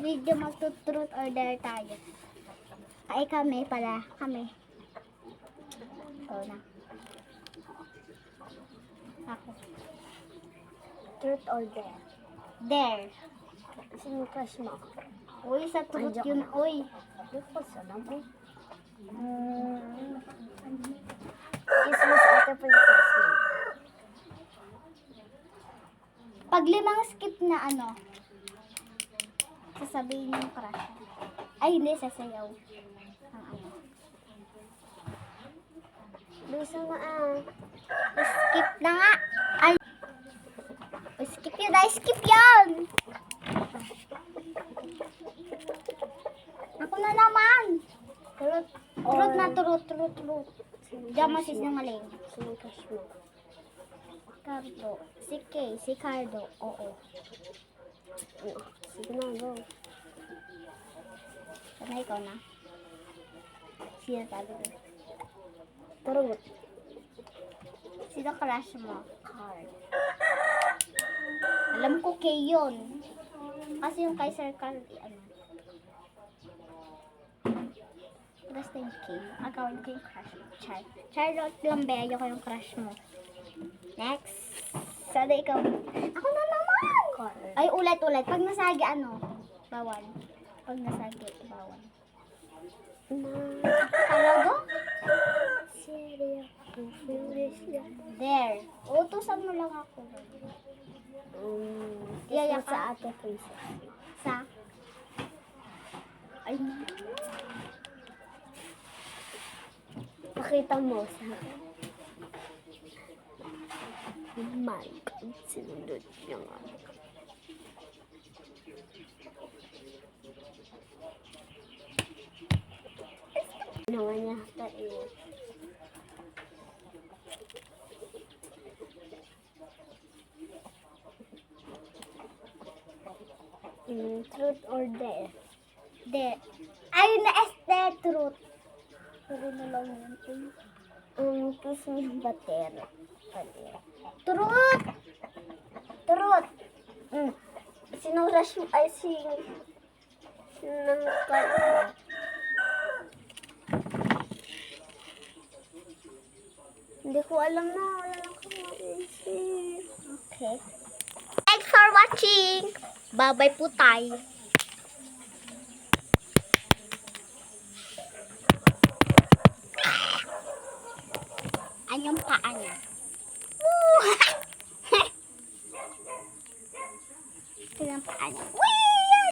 video magtutruth or dare tayo. Ay kami pala. Kami. Ito na. Ako. Truth or dare? Dare. Sino crush mo? Uy, sa truth yun. Uy. Hindi ko alam eh. Kiss mo sa ate princess mo. Pag limang skip na ano, sasabihin yung crush. Ay, hindi, sasayaw. Ang ano. Bisa na ah. Skip na nga. Ay. Skip yun. Ay, skip yun. Ako na naman. Truth Truth na truth. Diyan masinungaling. Sino crush mo? Cardo. Si Kay. Si Cardo. Oo. Sige na, go. Sana ikaw na. Sino sabi ko? Truth. Sino crush mo? Card. Alam ko Kay yun. Kasi yung kay Sir Carl, ano. Basta yung Kay. Agawin ko yung crush mo. Charlotte Lambello ko yung crush mo. Next. Sana ikaw. Ako na naman! Card. Ay, ulit. Pag nasagi, ano? Bawal. Pag nasagi, bawal. Talaga? Serious. There. Utusan mo lang ako. Kiss Yaya mo ka? sa ate princess. Sa? Ay, Pakita mo sa akin. Oh my God, sinunod niya nga. Naman niya tayo. Truth or dare? there. Ay, na-este truth. Pero na lang yun. Kiss mo yung batero. Truth! Truth! Sino rush mo? Ay, sino ka? Hindi ko alam na. Wala lang akong maisip. Okay. Thanks for watching. Bye-bye po tayo. Anyong paa niya. Ito yung paa niya. Whee!